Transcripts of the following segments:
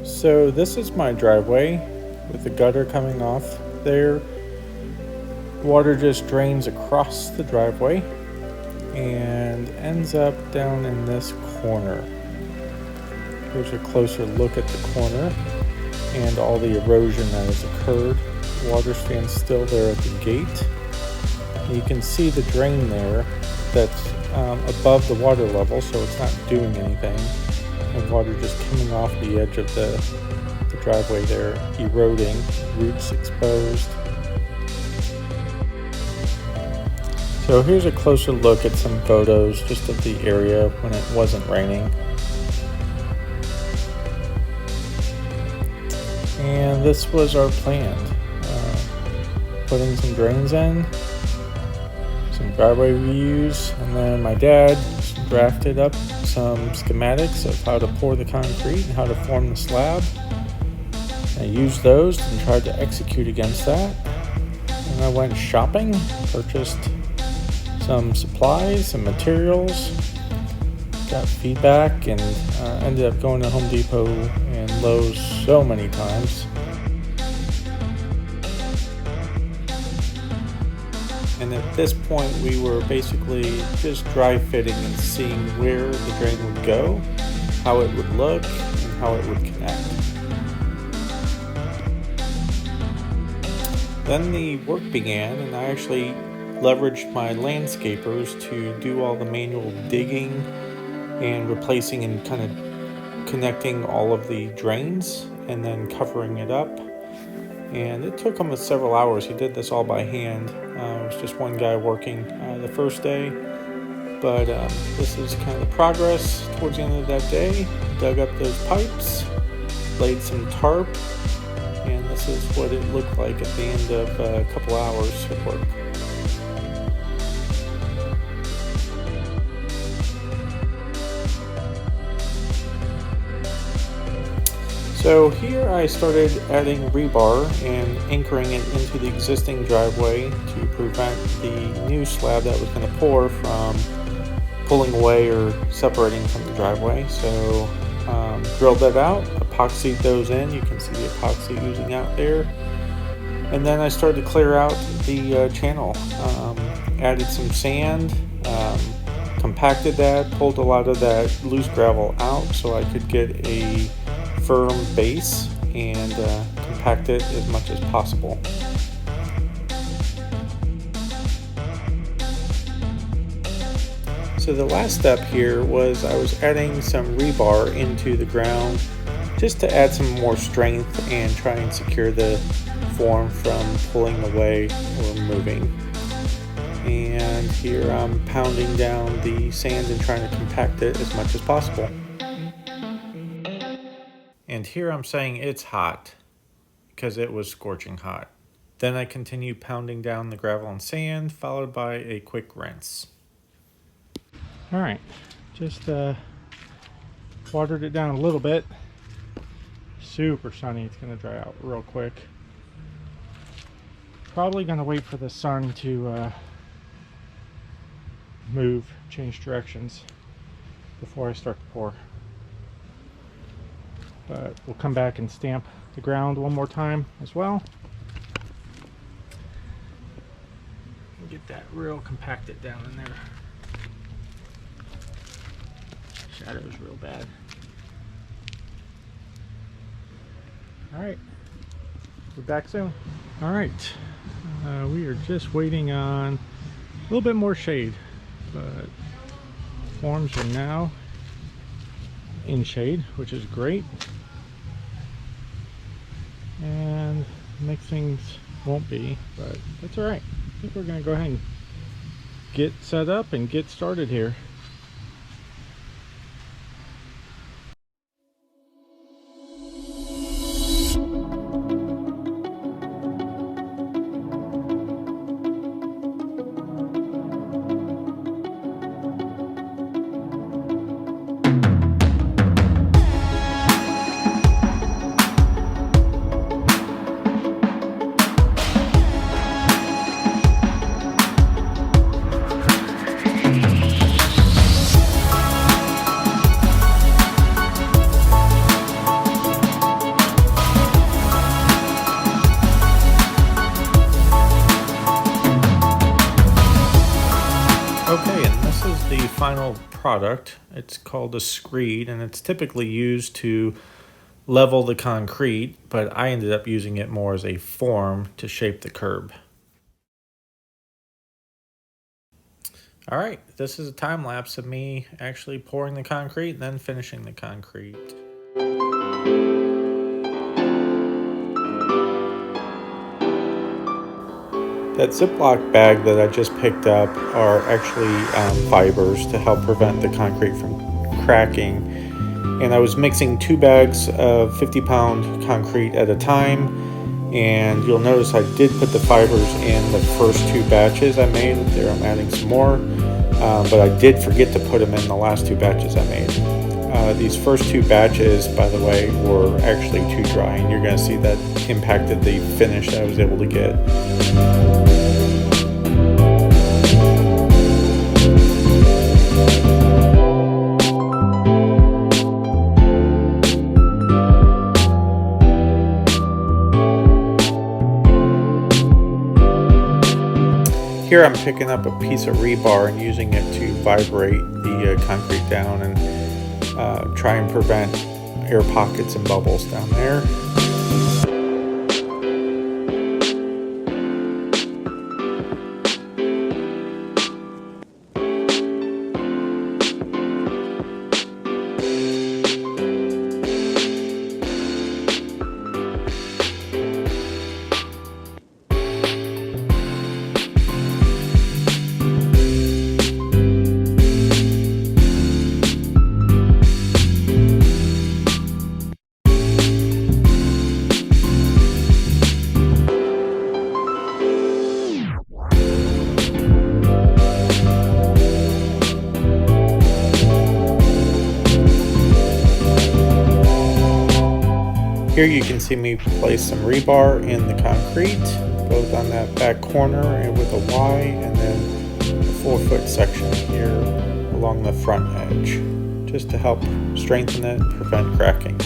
So this is my driveway with the gutter coming off there. Water just drains across the driveway and ends up down in this corner. Here's a closer look at the corner and all the erosion that has occurred. Water stands still there at the gate. You can see the drain there that's above the water level, so it's not doing anything. And water just coming off the edge of the driveway there, eroding, roots exposed. So here's a closer look at some photos just of the area when it wasn't raining. And this was our plan. Putting some drains in, some driveway reuse, and then my dad drafted up some schematics of how to pour the concrete and how to form the slab. I used those and tried to execute against that. And I went shopping, purchased some supplies, some materials, got feedback, and ended up going to Home Depot and Lowe's so many times. And at this point, we were basically just dry fitting and seeing where the drain would go, how it would look, and how it would connect. Then the work began, and I actually leveraged my landscapers to do all the manual digging and replacing and kind of connecting all of the drains and then covering it up. And it took him several hours. He did this all by hand. It was just one guy working the first day. But this is kind of the progress towards the end of that day. Dug up those pipes, laid some tarp, and this is what it looked like at the end of a couple hours of work. So here I started adding rebar and anchoring it into the existing driveway to prevent the new slab that was going to pour from pulling away or separating from the driveway. So drilled that out, epoxied those in. You can see the epoxy oozing out there. And then I started to clear out the channel. Added some sand, compacted that, pulled a lot of that loose gravel out so I could get a firm base and compact it as much as possible. So the last step here was I was adding some rebar into the ground just to add some more strength and try and secure the form from pulling away or moving. And here I'm pounding down the sand and trying to compact it as much as possible. And here I'm saying it's hot because it was scorching hot. Then I continue pounding down the gravel and sand, followed by a quick rinse. All right, just watered it down a little bit. Super sunny, it's gonna dry out real quick. Probably gonna wait for the sun to change directions before I start to pour. But we'll come back and stamp the ground one more time as well. And get that real compacted down in there. Shadow's real bad. Alright, we're back soon. Alright, we are just waiting on a little bit more shade, but forms are now in shade, which is great. And next things won't be, but that's all right. I think we're gonna go ahead and get set up and get started here. Okay, and this is the final product. It's called a screed, and it's typically used to level the concrete, but I ended up using it more as a form to shape the curb. All right, this is a time lapse of me actually pouring the concrete and then finishing the concrete. That Ziploc bag that I just picked up are actually fibers to help prevent the concrete from cracking. And I was mixing 2 bags of 50-pound concrete at a time. And you'll notice I did put the fibers in the first 2 batches I made. There I'm adding some more. But I did forget to put them in the last 2 batches I made. These first 2 batches, by the way, were actually too dry, and you're going to see that impacted the finish that I was able to get. Here I'm picking up a piece of rebar and using it to vibrate the concrete down and try and prevent air pockets and bubbles down there. Here you can see me place some rebar in the concrete, both on that back corner and with a Y, and then a 4-foot section here along the front edge, just to help strengthen it and prevent cracking.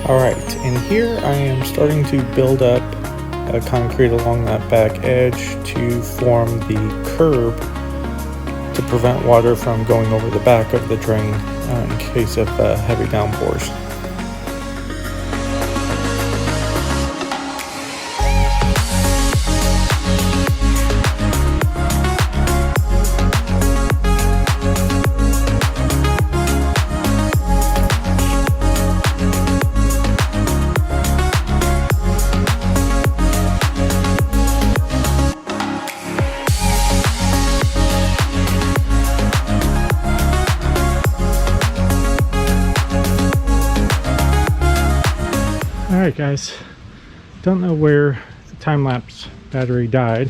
Alright, and here I am starting to build up concrete along that back edge to form the curb to prevent water from going over the back of the drain in case of heavy downpours. Alright guys, don't know where the time-lapse battery died.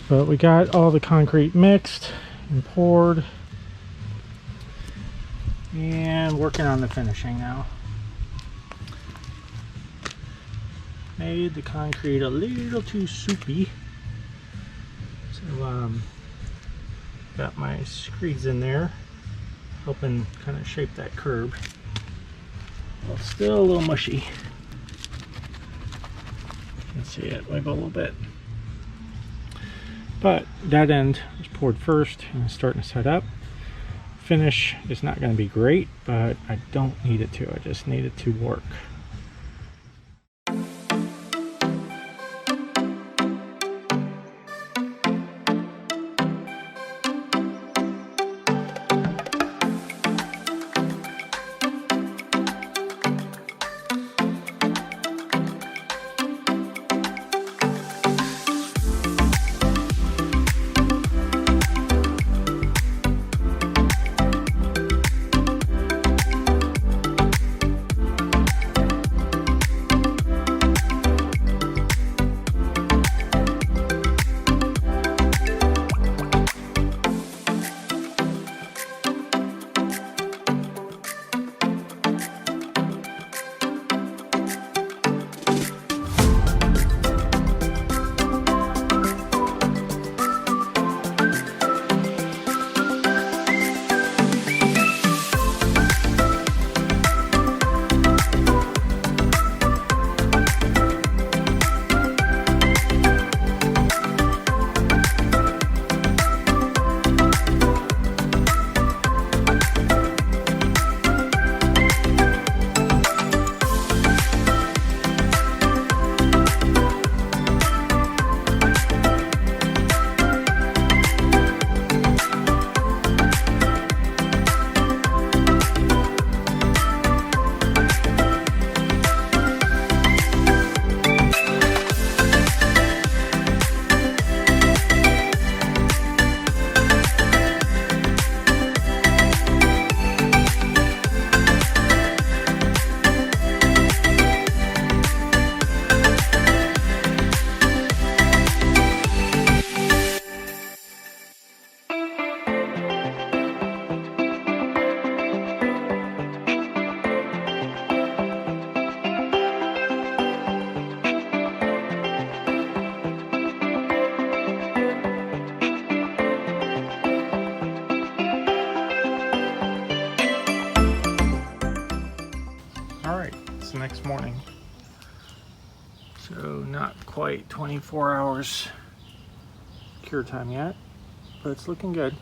But we got all the concrete mixed and poured and working on the finishing now. Made the concrete a little too soupy. So got my screeds in there helping kind of shape that curb. Well, it's still a little mushy. You can see it wiggle a little bit. But that end was poured first and it's starting to set up. Finish is not going to be great, but I don't need it to. I just need it to work. It's the next morning, so not quite 24 hours cure time yet, but it's looking good.